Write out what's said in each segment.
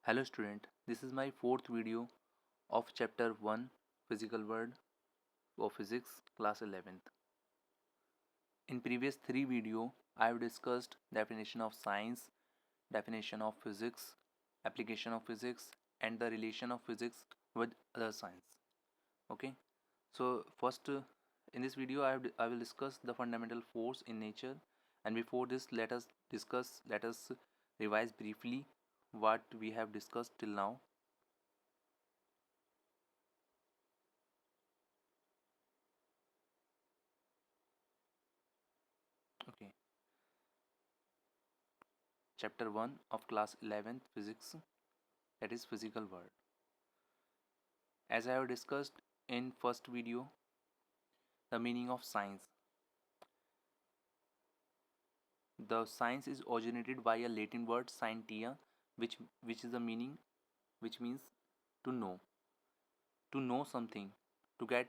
Hello student, this is my fourth video of chapter 1 physical world of physics class 11th. In previous 3 video I have discussed definition of science, definition of physics, application of physics and the relation of physics with other science. Okay, so first in this video I will discuss the fundamental force in nature, and before this let us revise briefly what we have discussed till now. Okay, chapter 1 of class 11th physics, that is physical world. As I have discussed in first video, the meaning of science. The science is originated by a Latin word scientia, which is the meaning, which means to know something, to get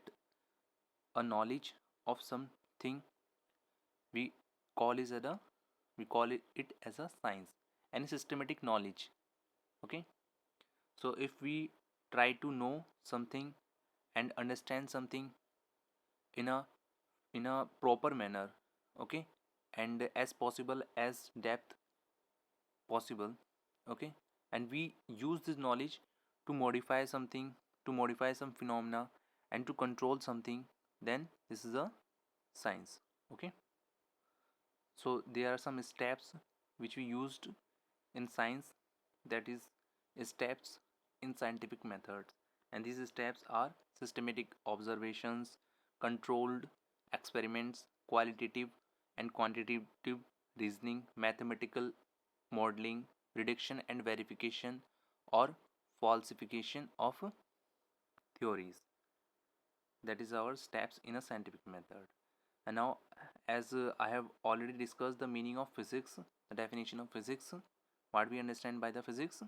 a knowledge of something. We call it as a it as a science and systematic knowledge. Okay, so if we try to know something and understand something in a proper manner, okay, and as possible as depth possible, okay, and we use this knowledge to modify something, to modify some phenomena and to control something, then this is a science. Okay, so there are some steps which we used in science, that is steps in scientific methods, and these steps are systematic observations, controlled experiments, qualitative and quantitative reasoning, mathematical modeling, prediction and verification or falsification of theories. That is our steps in a scientific method. And now, as I have already discussed the meaning of physics, the definition of physics, what we understand by the physics.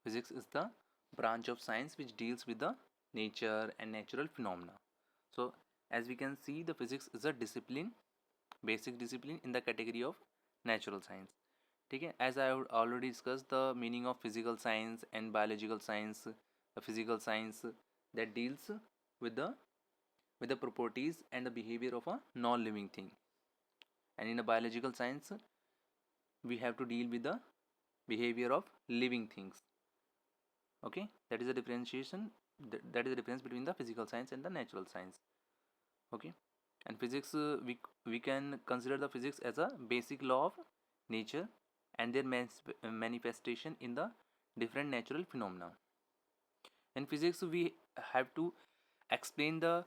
Physics is the branch of science which deals with the nature and natural phenomena. So as we can see, the physics is a discipline, basic discipline in the category of natural science. ठीक है, as I have already discussed the meaning of physical science and biological science. The physical science that deals with the properties and the behavior of a non-living thing, and in a biological science we have to deal with the behavior of living things. Okay, that is the differentiation, that is the difference between the physical science and the natural science. Okay, and physics, we can consider the physics as a basic law of nature and their manifestation in the different natural phenomena. In physics we have to explain the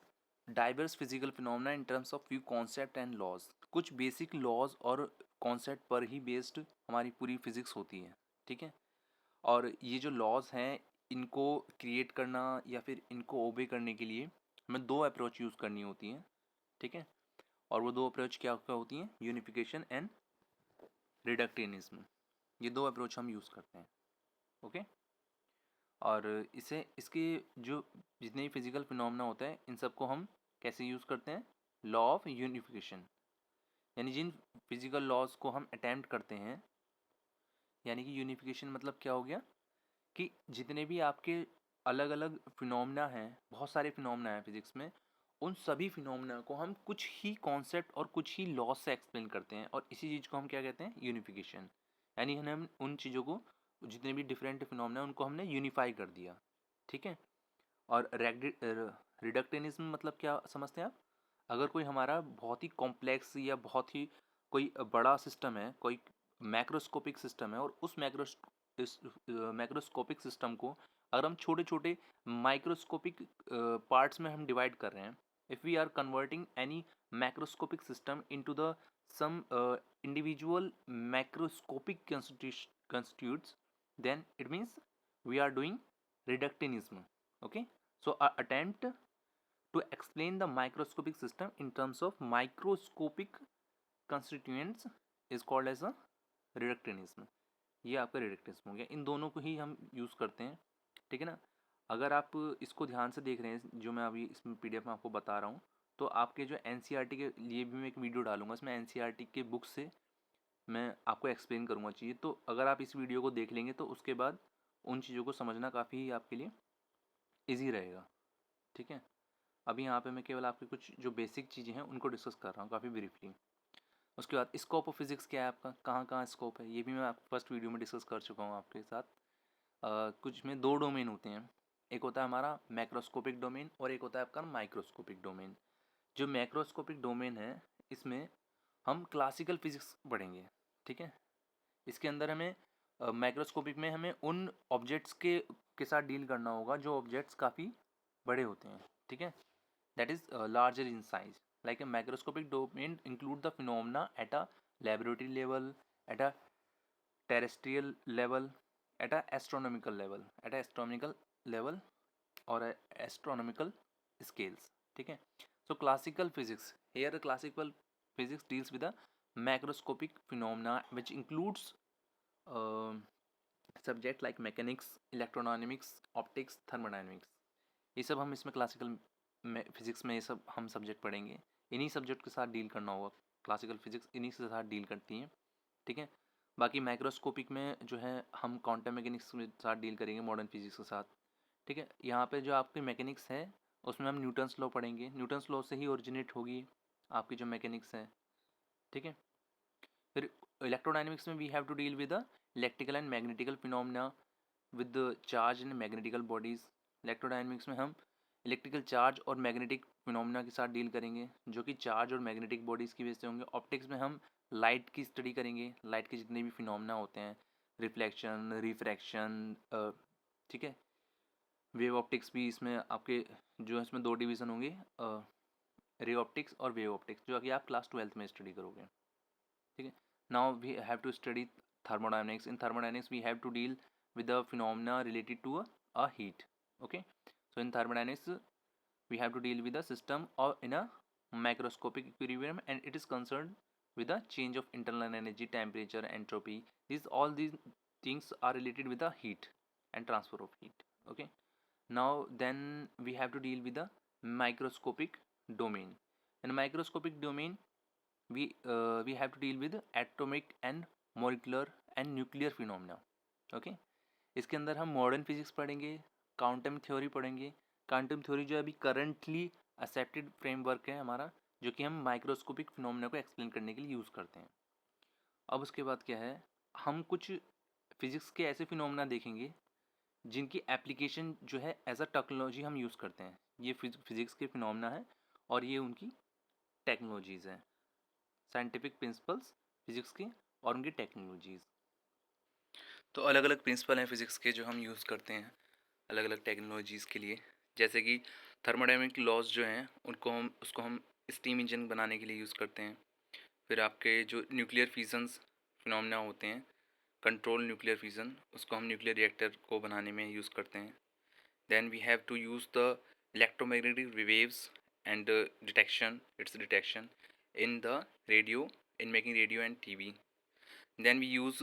diverse physical phenomena in terms of few concept and laws. कुछ basic laws और concept पर ही based हमारी पूरी physics होती है. ठीक है, और ये जो लॉज हैं इनको क्रिएट करना या फिर इनको ओबे करने के लिए हमें दो अप्रोच यूज़ करनी होती हैं. ठीक है, और वो दो अप्रोच क्या क्या होती हैं? Unification and reductionism. ये दो अप्रोच हम यूज़ करते हैं. ओके, और इसे इसके जो जितने भी फिजिकल फिनोमेना होता है इन सबको हम कैसे यूज़ करते हैं? Law of unification. यानी जिन फिजिकल लॉज को हम अटैम्प्ट करते हैं, यानी कि यूनिफिकेशन मतलब क्या हो गया कि जितने भी आपके अलग अलग फिनोमेना हैं, बहुत सारे फिनोमेना हैं फिजिक्स में, उन सभी फिनोमेना को हम कुछ ही कॉन्सेप्ट और कुछ ही लॉ से एक्सप्लेन करते हैं, और इसी चीज़ को हम क्या कहते हैं? यूनिफिकेशन. यानी हम उन चीज़ों को, जितने भी डिफरेंट फिनोमेना उनको हमने यूनिफाई कर दिया. ठीक है, और रिडक्टेनिज्म मतलब क्या समझते हैं आप? अगर कोई हमारा बहुत ही कॉम्प्लेक्स या बहुत ही कोई बड़ा सिस्टम है, कोई मैक्रोस्कोपिक सिस्टम है, और उस मैक्रोस्कोपिक सिस्टम को अगर हम छोटे छोटे माइक्रोस्कोपिक पार्ट्स में हम डिवाइड कर रहे हैं, if we are converting any macroscopic system into the sum individual macroscopic constitutes, then it means we are doing reductionism. Okay, so our attempt to explain the microscopic system in terms of microscopic constituents is called as a reductionism. ये आपका रिडक्टिज्म हो गया. इन दोनों को ही हम use करते हैं. ठीक है ना, अगर आप इसको ध्यान से देख रहे हैं जो मैं अभी इसमें पीडीएफ में आपको बता रहा हूँ, तो आपके जो एनसीईआरटी के लिए भी मैं एक वीडियो डालूंगा, इसमें एनसीईआरटी के बुक से मैं आपको एक्सप्लेन करूँगा चीज़ें. तो अगर आप इस वीडियो को देख लेंगे तो उसके बाद उन चीज़ों को समझना काफ़ी आपके लिए ईजी रहेगा। ठीक है, अभी यहाँ पे मैं केवल आपके कुछ जो बेसिक चीज़ें हैं उनको डिस्कस कर रहा हूँ काफ़ी ब्रीफली। उसके बाद स्कोप ऑफ फिजिक्स क्या है आपका, कहाँ कहाँ स्कोप है, ये भी मैं आपको फर्स्ट वीडियो में डिस्कस कर चुका हूँ आपके साथ। कुछ में दो डोमेन होते हैं, एक होता है हमारा मैक्रोस्कोपिक डोमेन और एक होता है आपका माइक्रोस्कोपिक डोमेन। जो मैक्रोस्कोपिक डोमेन है इसमें हम क्लासिकल फिजिक्स पढ़ेंगे। ठीक है, इसके अंदर हमें माइक्रोस्कोपिक में हमें उन ऑब्जेक्ट्स के साथ डील करना होगा जो ऑब्जेक्ट्स काफ़ी बड़े होते हैं। ठीक है, that is larger in size. Like a macroscopic domain include the phenomena at a laboratory level, at a terrestrial level, at a astronomical level or a astronomical scales. ठीक है, so classical physics, here the classical physics deals with the macroscopic phenomena which includes uh, subject like mechanics, electrodynamics, optics, thermodynamics. ये सब हम इसमें classical में physics में ये सब हम सब्जेक्ट पढ़ेंगे। इन्हीं सब्जेक्ट के साथ डील करना होगा, क्लासिकल फिजिक्स इन्हीं के साथ डील करती हैं। ठीक है, बाकी माइक्रोस्कोपिक में जो है हम क्वांटम मैकेनिक्स के साथ डील करेंगे, मॉडर्न फिजिक्स के साथ। ठीक है, यहाँ पे जो आपकी मैकेनिक्स है उसमें हम न्यूटन्स लॉ पढ़ेंगे, न्यूटन्स लॉ से ही ओरिजिनेट होगी आपकी जो मैकेनिक्स है। ठीक है, फिर इलेक्ट्रोडाइनमिक्स में we have to deal with the electrical and magnetical phenomena with charge and magnetical bodies. Electrodynamics में हम इलेक्ट्रिकल चार्ज और मैग्नेटिक फिनोमिना के साथ डील करेंगे जो कि चार्ज और मैग्नेटिक बॉडीज़ की वजह से होंगे। ऑप्टिक्स में हम लाइट की स्टडी करेंगे, लाइट के जितने भी फिनोमिना होते हैं, रिफ्लेक्शन, रिफ्रैक्शन। ठीक है, वेव ऑप्टिक्स भी इसमें आपके जो है इसमें दो डिवीज़न होंगे, रे ऑप्टिक्स और वेव ऑप्टिक्स, जो कि आप क्लास 12th में स्टडी करोगे। ठीक है, now we have to study thermodynamics. In thermodynamics we have to deal with the phenomena related to a heat. Okay, so in thermodynamics we have to deal with the system or in a macroscopic equilibrium, and it is concerned with the change of internal energy, temperature, entropy. These things are related with the heat and transfer of heat. Okay, now then we have to deal with the microscopic domain. In microscopic domain we have to deal with atomic and molecular and nuclear phenomena. Okay, इसके अंदर हम modern physics पढ़ेंगे, quantum theory पढ़ेंगे। Quantum theory जो अभी currently accepted framework है हमारा, जो कि हम माइक्रोस्कोपिक फिनोमिना को एक्सप्लेन करने के लिए यूज़ करते हैं। अब उसके बाद क्या है, हम कुछ फिजिक्स के ऐसे फिनोमिना देखेंगे जिनकी एप्लीकेशन जो है एज अ टेक्नोलॉजी हम यूज़ करते हैं। ये फिजिक्स के फिनोमिना है और ये उनकी टेक्नोलॉजीज़ हैं, साइंटिफिक प्रिंसिपल्स फिजिक्स के और उनकी टेक्नोलॉजीज़। तो अलग अलग प्रिंसिपल हैं फिजिक्स के जो हम यूज़ करते हैं अलग अलग टेक्नोलॉजीज़ के लिए। जैसे कि थर्मोडायनामिक लॉज जो हैं उसको हम स्टीम इंजन बनाने के लिए यूज़ करते हैं। फिर आपके जो न्यूक्लियर फिजन्स फिनोमिना होते हैं, कंट्रोल न्यूक्लियर फिजन, उसको हम न्यूक्लियर रिएक्टर को बनाने में यूज़ करते हैं। Then we have to use the electromagnetic waves and detection in the radio, in making radio and TV. Then we use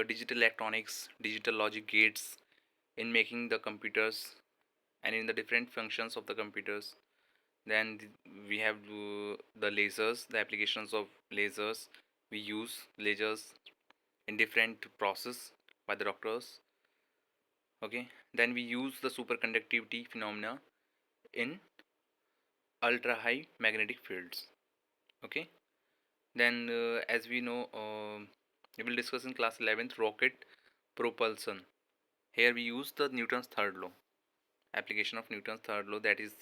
digital electronics, digital logic gates in making the computers and in the different functions of the computers. Then we have the lasers, the applications of lasers. We use lasers in different process by the doctors. Okay. Then we use the superconductivity phenomena in ultra high magnetic fields. Okay. Then as we know, we will discuss in class 11th rocket propulsion. Here we use the Newton's third law, application of Newton's third law, that is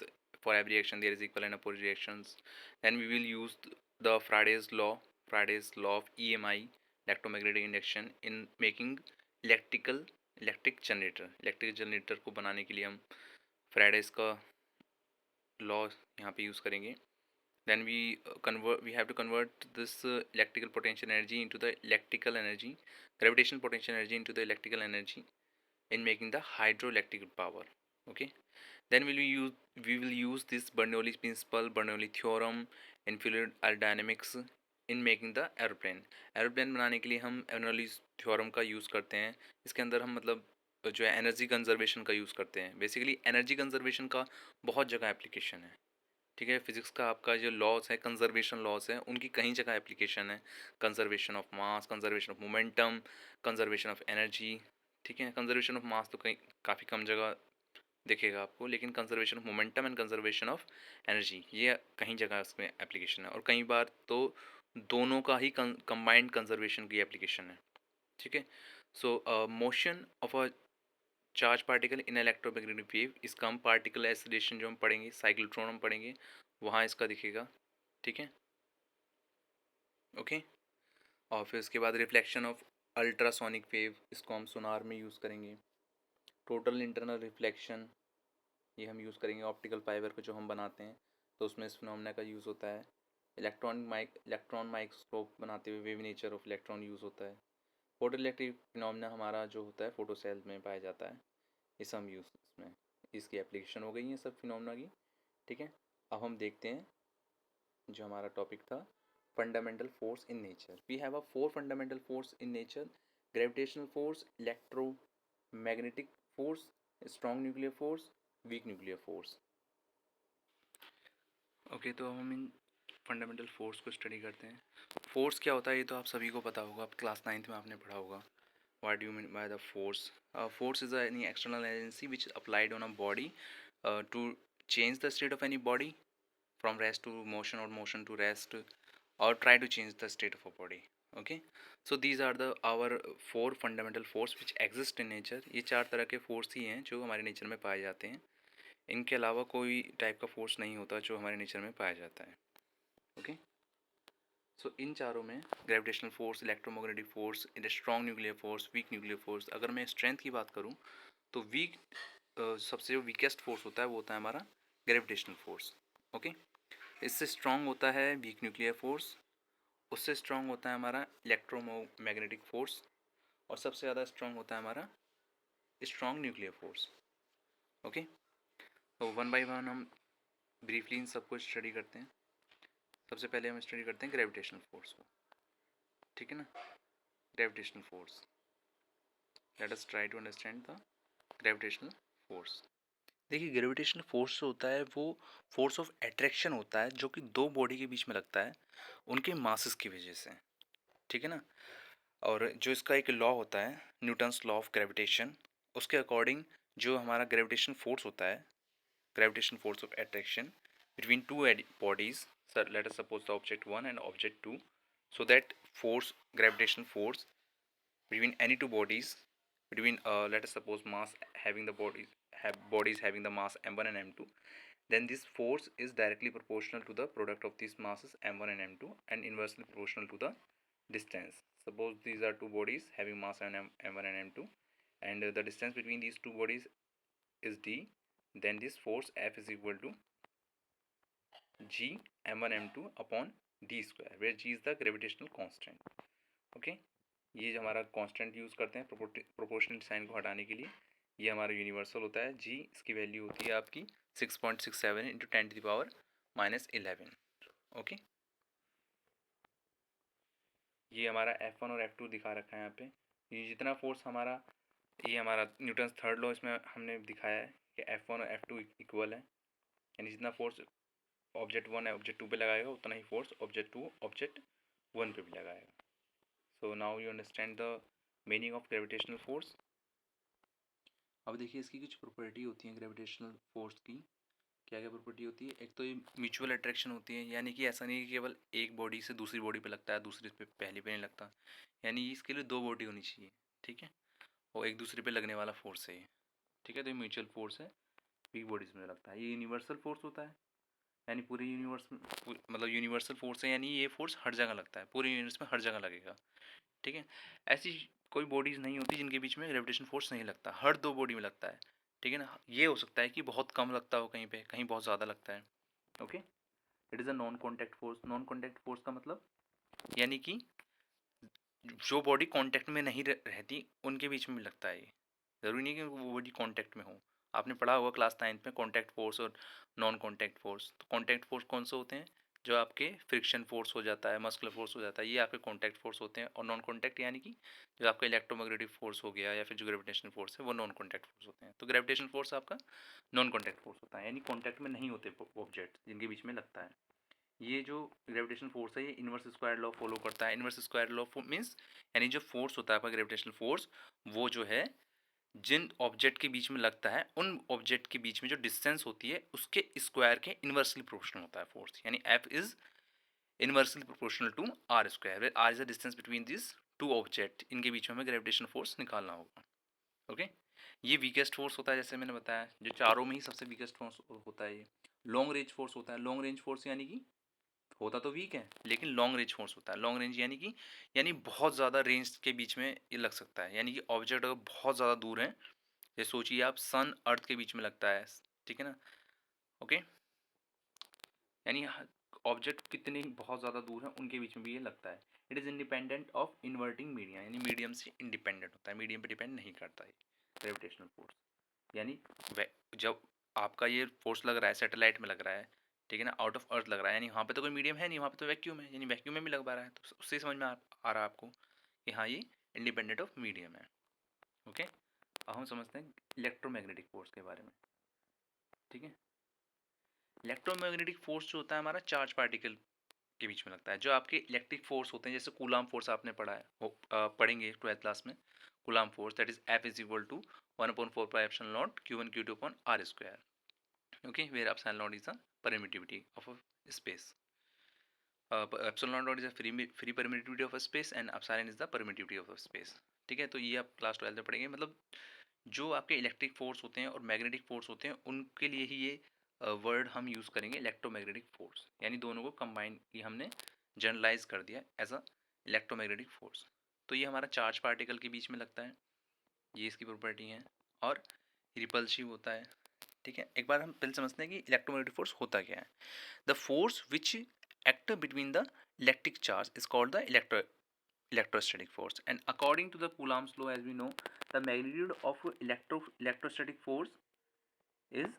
for every action there is equal and opposite reactions. Then we will use the Faraday's law of EMI, electromagnetic induction, in making electric generator को बनाने के लिए हम Faraday's का law यहाँ पे use करेंगे. Then we have to convert this electrical potential energy into the electrical energy, gravitational potential energy into the electrical energy in making the hydroelectric power. Okay, then we will use this Bernoulli principle, Bernoulli theorem in fluid aerodynamics in making the aeroplane बनाने के लिए हम Bernoulli theorem का use करते हैं. इसके अंदर हम मतलब जो है एनर्जी कंजर्वेशन का यूज़ करते हैं. बेसिकली एनर्जी कंजर्वेशन का बहुत जगह एप्लीकेशन है. ठीक है, फिजिक्स का आपका जो लॉज है, कंजर्वेशन लॉज है, उनकी कई जगह एप्लीकेशन है. Conservation of mass, conservation of momentum, conservation of energy. ठीक है। कंजर्वेशन ऑफ मास तो कहीं काफ़ी कम जगह दिखेगा आपको, लेकिन conservation of momentum and conservation of energy ये कहीं जगह इसमें एप्लीकेशन है, और कई बार तो दोनों का ही कंबाइंड कंजर्वेशन की एप्लीकेशन है। ठीक है। सो motion of a charge particle in electromagnetic wave, इसका हम पार्टिकल एसिलेशन जो हम पढ़ेंगे, साइक्लोट्रॉन हम पढ़ेंगे, वहाँ इसका दिखेगा। ठीक है। ओके। और फिर उसके बाद रिफ्लेक्शन ऑफ अल्ट्रासोनिक वेव, इसको हम सोनार में यूज़ करेंगे। टोटल इंटरनल रिफ्लेक्शन, ये हम यूज़ करेंगे ऑप्टिकल फाइबर को जो हम बनाते हैं, तो उसमें इस फिनोमेना का यूज़ होता है। इलेक्ट्रॉन माइक्रोस्कोप बनाते हुए wave nature of electron use होता है। फोटो इलेक्ट्रिक फिनोमेना हमारा जो होता है फोटो सेल में पाया जाता है, इस हम यूज़ इसमें इसकी एप्लीकेशन हो गई है सब फिनोमेना की। ठीक है। अब हम देखते हैं जो हमारा टॉपिक था, fundamental force in nature. We have a 4 fundamental force in nature: gravitational force, electromagnetic force, strong nuclear force, weak nuclear force. Okay, तो हम इन फंडामेंटल फोर्स को स्टडी करते हैं। फोर्स क्या होता है ये तो आप सभी को पता होगा, आप क्लास 9th में आपने पढ़ा होगा। What do you mean by the force? Force is any external agency which applied on a body to change the state of any body from rest to motion or motion to rest, or try to change the state of a body. Okay, so these are the our 4 fundamental force which exist in nature. ये 4 तरह के force ही हैं जो हमारे nature में पाए जाते हैं। इनके अलावा कोई टाइप का फोर्स नहीं होता जो हमारे नेचर में पाया जाता है। ओके। सो इन चारों में gravitational force, electromagnetic force, strong nuclear force, weak nuclear force, अगर मैं स्ट्रेंथ की बात करूँ तो सबसे जो वीकेस्ट फोर्स होता है वो होता है हमारा ग्रेविटेशनल फोर्स। ओके। इससे स्ट्रॉन्ग होता है वीक न्यूक्लियर फोर्स, उससे स्ट्रॉन्ग होता है हमारा इलेक्ट्रोमैग्नेटिक फोर्स, और सबसे ज़्यादा स्ट्रॉन्ग होता है हमारा स्ट्रॉन्ग न्यूक्लियर फोर्स। ओके। तो वन बाय वन हम ब्रीफली इन सबको स्टडी करते हैं। सबसे पहले हम स्टडी करते हैं ग्रेविटेशनल फोर्स को। ठीक है ना। Gravitational force, let us try to understand the gravitational force. देखिए, ग्रेविटेशनल फोर्स जो होता है वो फोर्स ऑफ अट्रैक्शन होता है जो कि दो बॉडी के बीच में लगता है उनके मासेस की वजह से। ठीक है ना। और जो इसका एक लॉ होता है, न्यूटन्स लॉ ऑफ ग्रेविटेशन, उसके अकॉर्डिंग जो हमारा ग्रेविटेशन फोर्स होता है, gravitation force of attraction between two bodies, sir let us suppose the object 1 and object 2, so that force, gravitational force between any two bodies, between let us suppose mass having the bodies having the mass m1 and m2, then this force is directly proportional to the product of these masses m1 and m2 and inversely proportional to the distance. Suppose these are two bodies having mass m1 and m2, and the distance between these two bodies is d, then this force F is equal to g m1 m2 upon d square, where g is the gravitational constant. Okay, ये जो हमारा constant use करते हैं proportional sign को हटाने के लिए, ये हमारा यूनिवर्सल होता है। जी इसकी वैल्यू होती है आपकी 6.67 इंटू 10⁻⁻11। ओके, ये हमारा F1 और F2 दिखा रखा है यहाँ पे। ये जितना फोर्स हमारा, ये हमारा न्यूटन्स थर्ड लॉ इसमें हमने दिखाया है कि F1 और F2 इक्वल है, यानी जितना फोर्स ऑब्जेक्ट 1 है ऑब्जेक्ट 2 पे लगाएगा उतना ही फोर्स ऑब्जेक्ट 2 ऑब्जेक्ट 1 पे भी लगाएगा। So now you understand the meaning of gravitational force. अब देखिए, इसकी कुछ प्रॉपर्टी होती है ग्रेविटेशनल फोर्स की। क्या क्या प्रॉपर्टी होती है? एक तो ये म्यूचुअल अट्रैक्शन होती है, यानी कि ऐसा नहीं कि केवल एक बॉडी से दूसरी बॉडी पे लगता है, दूसरी पे पहली पे नहीं लगता, यानी इसके लिए दो बॉडी होनी चाहिए। ठीक है, और एक दूसरे पे लगने वाला फोर्स है ये। ठीक है, तो ये म्यूचुअल फोर्स है, वीक बॉडीज में लगता है। ये यूनिवर्सल फोर्स होता है, यानी पूरे यूनिवर्स में, मतलब यूनिवर्सल फोर्स है, यानी ये फोर्स हर जगह लगता है, पूरे यूनिवर्स में हर जगह लगेगा। ठीक है, ऐसी कोई बॉडीज़ नहीं होती जिनके बीच में ग्रेविटेशन फोर्स नहीं लगता, हर दो बॉडी में लगता है। ठीक है ना। ये हो सकता है कि बहुत कम लगता हो कहीं पे, कहीं बहुत ज़्यादा लगता है। Okay, it is a non contact force. Non contact force का मतलब यानी कि जो बॉडी कांटेक्ट में नहीं रहती उनके बीच में लगता है ये, ज़रूरी नहीं कि वो बॉडी कांटेक्ट में हो। आपने पढ़ा होगा क्लास 9th में कॉन्टैक्ट फोर्स और नॉन कॉन्टैक्ट फोर्स। तो कॉन्टैक्ट फोर्स कौन से होते हैं? जो आपके फ्रिक्शन फोर्स हो जाता है, मस्कुलर फोर्स हो जाता है, ये आपके कॉन्टैक्ट फोर्स होते हैं। और नॉन कॉन्टैक्ट यानी कि जो आपका इलेक्ट्रोमैग्नेटिक फोर्स हो गया या फिर जो ग्रेविटेशनल फोर्स है वो नॉन कॉन्टैक्ट फोर्स होते हैं। तो ग्रेविटेशनल फोर्स आपका नॉन कॉन्टैक्ट फोर्स होता है, यानी कॉन्टैक्ट में नहीं होते ऑब्जेक्ट जिनके बीच में लगता है। ये जो ग्रेविटेशनल फोर्स है ये इनवर्स स्क्वायर लॉ फॉलो करता है। इनवर्स स्क्वायर लॉ मीन्स यानी जो फोर्स होता है आपका ग्रेविटेशनल फोर्स, वो जो है जिन ऑब्जेक्ट के बीच में लगता है उन ऑब्जेक्ट के बीच में जो डिस्टेंस होती है उसके स्क्वायर के इन्वर्सली प्रोपोर्शनल होता है फोर्स, यानी F is inversely proportional to r square, where r is the distance between this two object, इनके बीच में हमें ग्रेविटेशन फोर्स निकालना होगा। ओके, ये वीकेस्ट फोर्स होता है, जैसे मैंने बताया जो चारों में ही सबसे वीकेस्ट फोर्स होता है। ये लॉन्ग रेंज फोर्स होता है। लॉन्ग रेंज फोर्स यानी कि होता तो वीक है लेकिन लॉन्ग रेंज फोर्स होता है। लॉन्ग रेंज यानी कि बहुत ज़्यादा रेंज के बीच में ये लग सकता है, यानी कि ऑब्जेक्ट अगर बहुत ज़्यादा दूर है, जैसे सोचिए आप सन अर्थ के बीच में लगता है, ठीक है ना। ओके, यानी ऑब्जेक्ट कितने बहुत ज़्यादा दूर हैं उनके बीच में भी ये लगता है। It is independent of inverting medium, यानी मीडियम से इंडिपेंडेंट होता है, मीडियम पे डिपेंड नहीं करता है ग्रेविटेशनल फोर्स। यानी जब आपका ये फोर्स लग रहा है सैटेलाइट में लग रहा है, ठीक है ना, आउट ऑफ अर्थ लग रहा है, यानी वहाँ पे तो कोई मीडियम है नहीं, वहाँ पे तो वैक्यूम है, यानी वैक्यूम में भी लग पा रहा है, तो उससे समझ में आ रहा है आपको कि हाँ ये इंडिपेंडेंट ऑफ मीडियम है। ओके, अब हम समझते हैं इलेक्ट्रोमैग्नेटिक फोर्स के बारे में। ठीक है, इलेक्ट्रोमैग्नेटिक फोर्स जो होता है हमारा चार्ज पार्टिकल के बीच में लगता है। जो आपके इलेक्ट्रिक फोर्स होते हैं, जैसे कूलाम फोर्स आपने पढ़ा है, पढ़ेंगे 12th क्लास में, Coulomb force that is F is equal to 1/4πε0 Q1 Q2 upon R square. Okay, where epsilon naught is the permittivity of a space. Epsilon naught is a free permittivity of a space and epsilon is the permittivity of a space. ठीक है, तो ये आप class 12 में पढ़ेंगे। मतलब जो आपके इलेक्ट्रिक फोर्स होते हैं और मैग्नेटिक फोर्स होते हैं उनके लिए ही ये वर्ड हम यूज़ करेंगे, इलेक्ट्रोमैग्नेटिक फोर्स, यानी दोनों को कंबाइन ही हमने जनरलाइज कर दिया एज अ इलेक्ट्रोमैग्नेटिक फोर्स। तो ये हमारा चार्ज पार्टिकल के बीच में लगता है, ये इसकी प्रॉपर्टी है, और रिपल्सिव होता है। ठीक है, एक बार हम पहले समझते हैं कि इलेक्ट्रोमैग्नेटिक फोर्स होता क्या है। The force which act between the electric charge is called the electrostatic force, and according to the Coulomb's law, as we know, the magnitude of electrostatic force is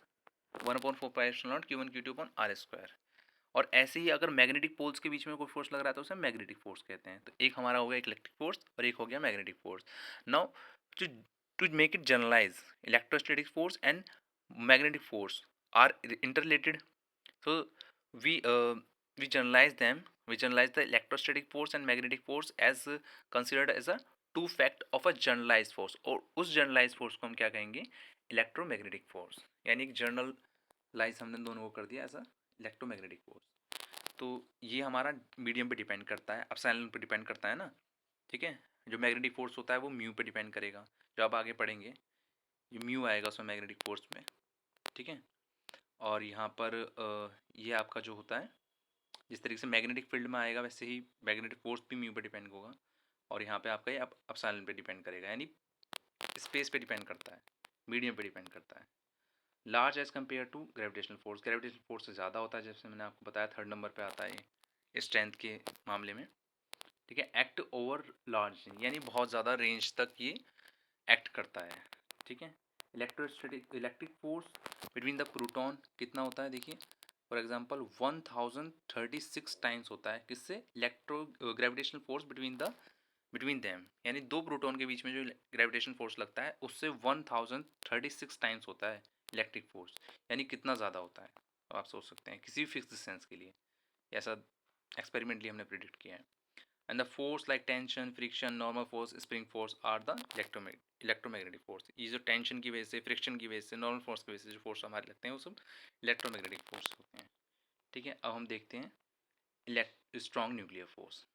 1/4πε0 Q1 Q2 upon R square। और ऐसे ही अगर magnetic poles के बीच में कोई force लग रहा है तो उसे मैग्नेटिक फोर्स कहते हैं। तो एक हमारा हो गया इलेक्ट्रिक फोर्स और एक हो गया magnetic force. Now to to make it generalize, electrostatic force and magnetic force are interrelated, so we uh, we generalize them, we generalize the electrostatic force and magnetic force as considered as a two fact of a generalized force, और उस generalized force को हम क्या कहेंगे, electromagnetic force। यानी कि generalise हमने दोनों को कर दिया एज अ इलेक्ट्रोमैग्नेटिक फोर्स। तो ये हमारा मीडियम पे डिपेंड करता है, एप्सिलॉन पे डिपेंड करता है ना। ठीक है, जो मैग्नेटिक फोर्स होता है वो म्यू पे डिपेंड करेगा, जो आप आगे पढ़ेंगे ये म्यू आएगा उसमें मैग्नेटिक फोर्स में। ठीक है, और यहाँ पर ये आपका जो होता है, जिस तरीके से मैग्नेटिक फील्ड में आएगा वैसे ही मैग्नेटिक फोर्स भी म्यू पे डिपेंड होगा, और यहाँ पे आपका ये एप्सिलॉन पे डिपेंड करेगा, यानी स्पेस पे डिपेंड करता है, मीडियम पे डिपेंड करता है। Large as compare to gravitational force, gravitational force से ज़्यादा होता है, जैसे मैंने आपको बताया 3rd नंबर पे आता है ये स्ट्रेंथ के मामले में। ठीक है, एक्ट ओवर लार्ज, यानी बहुत ज़्यादा रेंज तक ये एक्ट करता है। ठीक है, electric force between the proton कितना होता है, देखिए फॉर एग्जांपल 1036 टाइम्स होता है, किससे, electro gravitational force between them, यानी दो प्रोटॉन के बीच में जो ग्रेविटेशन फोर्स लगता है उससे 1036 टाइम्स होता है इलेक्ट्रिक फोर्स, यानी कितना ज़्यादा होता है। तो आप सोच सकते हैं किसी भी फिक्स डिस्टेंस के लिए, ऐसा एक्सपेरिमेंटली हमने प्रिडिक्ट किया है। And the force like tension, friction, normal force, spring force are the electromagnetic force. ये जो टेंशन की वजह से, फ्रिक्शन की वजह से, नॉर्मल फोर्स की वजह से जो फोर्स हमारे लगते हैं वो सब इलेक्ट्रोमैग्नेटिक फोर्स होते हैं। ठीक है, अब हम देखते हैं strong nuclear force.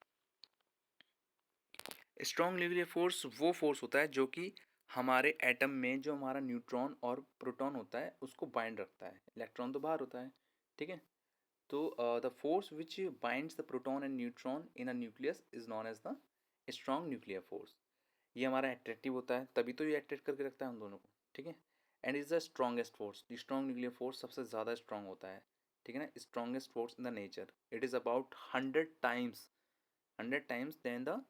Strong nuclear force वो फोर्स होता है जो कि हमारे एटम में जो हमारा न्यूट्रॉन और प्रोटॉन होता है उसको बाइंड रखता है, इलेक्ट्रॉन तो बाहर होता है। ठीक है, तो the force which binds the proton and neutron in a nucleus is known as the strong nuclear force. ये हमारा अट्रैक्टिव होता है, तभी तो ये अट्रैक्ट करके रखता है हम दोनों को। ठीक है, and is the strongest force, strong nuclear force सबसे ज़्यादा स्ट्रॉन्ग होता है। ठीक है ना, strongest force in the nature, it is about 100 times than the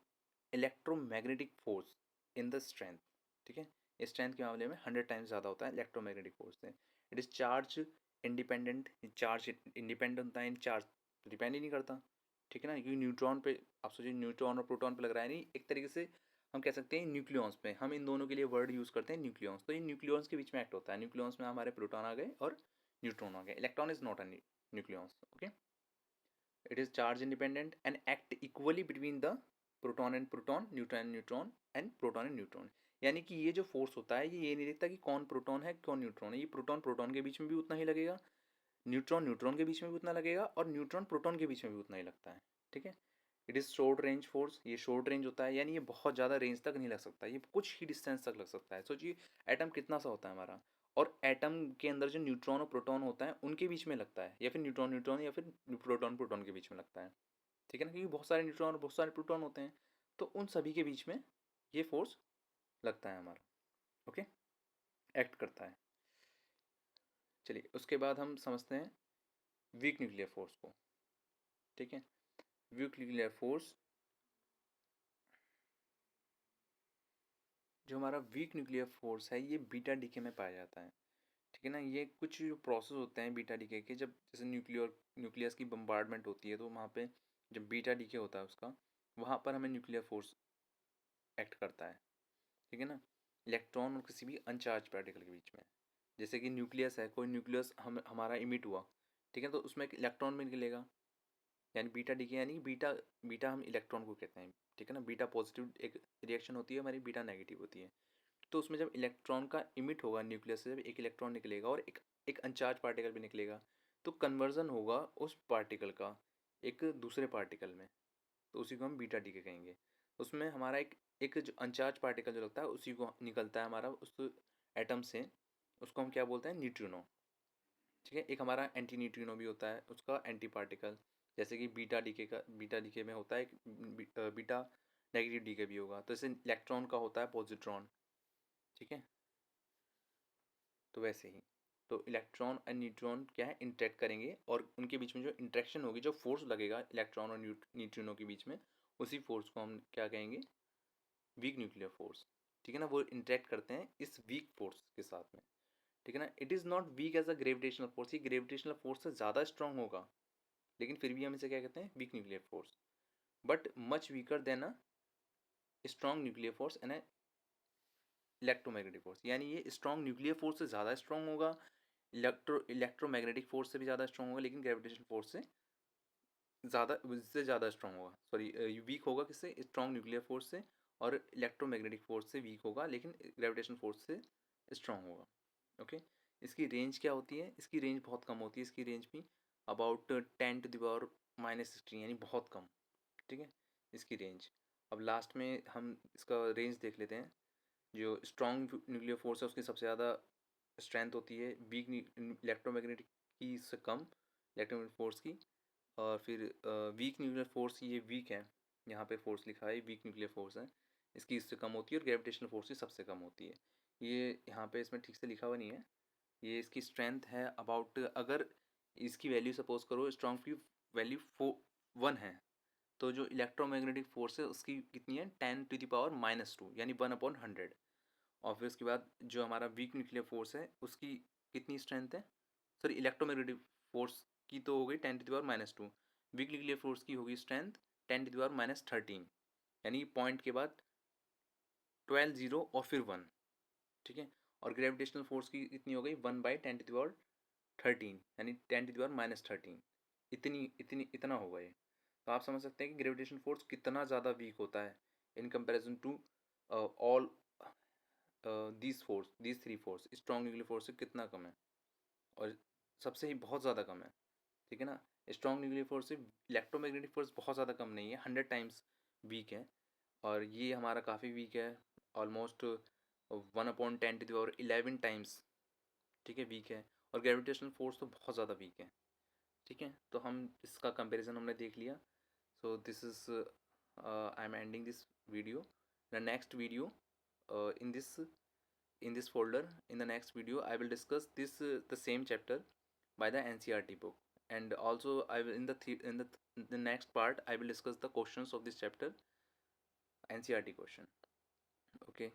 electromagnetic force in the strength. ठीक है, स्ट्रेंथ के मामले में 100 टाइम्स ज़्यादा होता है इलेक्ट्रोमैग्नेटिक फोर्स से। It is charge independent, charge independent होता है, चार्ज डिपेंड ही नहीं करता। ठीक है ना, क्योंकि न्यूट्रॉन पे, आप सोचिए न्यूट्रॉन और प्रोटॉन पे लग रहा है, नहीं एक तरीके से हम कह सकते हैं न्यूक्लियॉन्स पे, हम इन दोनों के लिए वर्ड यूज़ करते हैं न्यूक्लियॉन्स। तो ये न्यूक्लियॉन्स के बीच में एक्ट होता है, न्यूक्लियॉन्स में हमारे प्रोटॉन आ गए और न्यूट्रॉन आ गए। Electron is not a nucleons. Okay, it is charge independent and act equally between the proton and proton, neutron and neutron and proton and neutron. यानी कि ये जो फोर्स होता है ये नहीं देखता कि कौन प्रोटॉन है कौन न्यूट्रॉन है, ये प्रोटॉन प्रोटॉन के बीच में भी उतना ही लगेगा, न्यूट्रॉन न्यूट्रॉन के बीच में भी उतना लगेगा, और न्यूट्रॉन प्रोटॉन के बीच में भी उतना ही लगता है। ठीक है, it is short range force, ये शॉर्ट रेंज होता है, यानी ये बहुत ज़्यादा रेंज तक नहीं लग सकता, ये कुछ ही डिस्टेंस तक लग सकता है। सोचिए एटम कितना सा होता है हमारा, और एटम के अंदर जो न्यूट्रॉन और प्रोटॉन होता है उनके बीच में लगता है, या फिर न्यूट्रॉन न्यूट्रॉन या फिर प्रोटॉन प्रोटॉन के बीच में लगता है। ठीक है ना, क्योंकि बहुत सारे न्यूट्रॉन और बहुत सारे प्रोटॉन होते हैं, तो उन सभी के बीच में ये फोर्स लगता है हमारा। ओके, एक्ट करता है। चलिए उसके बाद हम समझते हैं वीक न्यूक्लियर फोर्स को। ठीक है, वीक न्यूक्लियर फोर्स, जो हमारा वीक न्यूक्लियर फोर्स है ये बीटा डीके में पाया जाता है। ठीक है ना, ये कुछ जो प्रोसेस होते हैं बीटा डीके के, जब जैसे न्यूक्लियस की बम्बार्डमेंट होती है तो वहाँ पे जब बीटा डीके होता है उसका, वहाँ पर हमें न्यूक्लियर फोर्स एक्ट करता है। ठीक है ना, इलेक्ट्रॉन और किसी भी अनचार्ज पार्टिकल के बीच में, जैसे कि न्यूक्लियस है, कोई न्यूक्लियस हमारा इमिट हुआ, ठीक है, तो उसमें एक इलेक्ट्रॉन भी निकलेगा, यानी बीटा डीके, यानी बीटा बीटा हम इलेक्ट्रॉन को कहते हैं। ठीक है ना, बीटा पॉजिटिव एक रिएक्शन होती है हमारी, बीटा नेगेटिव होती है। तो उसमें जब इलेक्ट्रॉन का इमिट होगा न्यूक्लियस से, जब एक इलेक्ट्रॉन निकलेगा और एक अनचार्ज पार्टिकल भी निकलेगा, तो कन्वर्जन होगा उस पार्टिकल का एक दूसरे पार्टिकल में, तो उसी को हम बीटा डीके कहेंगे। उसमें हमारा एक एक जो अनचार्ज पार्टिकल जो लगता है उसी को निकलता है हमारा उस एटम से, उसको हम क्या बोलते हैं, न्यूट्रिनो। ठीक है, एक हमारा एंटी न्यूट्रिनो भी होता है, उसका एंटी पार्टिकल, जैसे कि बीटा डीके में होता है एक बीटा नेगेटिव डीके भी होगा, तो जैसे इलेक्ट्रॉन का होता है पॉजिट्रॉन। ठीक है, तो वैसे ही, तो इलेक्ट्रॉन एंड न्यूट्रॉन क्या है, इंटरेक्ट करेंगे, और उनके बीच में जो इंटरेक्शन होगी, जो फोर्स लगेगा इलेक्ट्रॉन और न्यूट्रिनो के बीच में, उसी फोर्स को हम क्या कहेंगे, वीक न्यूक्लियर फोर्स। ठीक है ना, वो इंटरेक्ट करते हैं इस वीक फोर्स के साथ में। ठीक है ना, it is not weak as a gravitational force, ये ग्रेविटेशनल फोर्स से ज़्यादा स्ट्रॉन्ग होगा, लेकिन फिर भी हम इसे क्या कहते हैं, week nuclear force, but much weaker then a strong nuclear force and electromagnetic force, यानी ये स्ट्रॉन्ग न्यूक्लियर फोर्स से ज़्यादा स्ट्रॉन्ग होगा, इलेक्ट्रोमैग्नेटिक फोर्स से भी ज़्यादा स्ट्रॉन्ग होगा, लेकिन ग्रेविटेशनल फोर्स से ज़्यादा स्ट्रॉन्ग होगा, सॉरी वीक होगा किससे, स्ट्रॉन्ग न्यूक्लियर फोर्स से, और इलेक्ट्रोमैग्नेटिक फोर्स से वीक होगा, लेकिन ग्रेविटेशनल फोर्स से स्ट्रॉन्ग होगा। ओके, इसकी रेंज क्या होती है, इसकी रेंज बहुत कम होती है, इसकी रेंज भी अबाउट 10⁻⁻16, यानी बहुत कम। ठीक है, इसकी रेंज। अब लास्ट में हम इसका रेंज देख लेते हैं। जो स्ट्रॉन्ग न्यूक्लियर फोर्स है उसकी सबसे ज़्यादा स्ट्रेंथ होती है वीक इलेक्ट्रोमैग्नेटिक की से कम इलेक्ट्रोमैग्नेटिक फोर्स की, और फिर वीक न्यूक्लियर फोर्स, ये वीक है, यहाँ पे फोर्स लिखा है वीक न्यूक्लियर फोर्स है, इसकी इससे कम होती है, और ग्रेविटेशनल फोर्स की सबसे कम होती है। ये यहाँ पे इसमें ठीक से लिखा हुआ नहीं है, ये इसकी स्ट्रेंथ है अबाउट, अगर इसकी वैल्यू सपोज करो स्ट्रॉन्ग की वैल्यू 1 है, तो जो इलेक्ट्रोमैग्नेटिक फोर्स है उसकी कितनी है, 10⁻⁻², यानी 1/100। और फिर उसके बाद जो हमारा वीक न्यूक्लियर फोर्स है उसकी कितनी स्ट्रेंथ है, सॉरी इलेक्ट्रोमैग्नेटिक फोर्स की तो हो गई 10⁻², वीक न्यूक्लियर फोर्स की होगी स्ट्रेंथ 10⁻13, यानी पॉइंट के बाद 12 जीरो और फिर 1। ठीक है, और ग्रेविटेशनल फोर्स की कितनी हो गई, 1/10⁻13, यानी 10⁻13, इतनी इतनी इतना होगा ये। तो आप समझ सकते हैं कि ग्रेविटेशनल फोर्स कितना ज़्यादा वीक होता है in comparison to all these three force, strong nuclear force से कितना कम है, और सबसे ही बहुत ज़्यादा कम है। ठीक है ना, स्ट्रॉन्ग न्यूक्लियर फोर्स से इलेक्ट्रोमैग्नेटिक फोर्स बहुत ज़्यादा कम नहीं है, 100 टाइम्स वीक है, और ये हमारा काफ़ी वीक है, ऑलमोस्ट 1/10⁻11 टाइम्स। ठीक है, वीक है, और ग्रेविटेशनल फोर्स तो बहुत ज़्यादा वीक है। ठीक है, तो हम इसका कंपैरिजन हमने देख लिया। So this is I am ending this video. The next video in this folder, in the next video I will discuss this the same chapter by the NCERT book, and also I will in the next part I will discuss the questions of this chapter, NCERT question. Okay.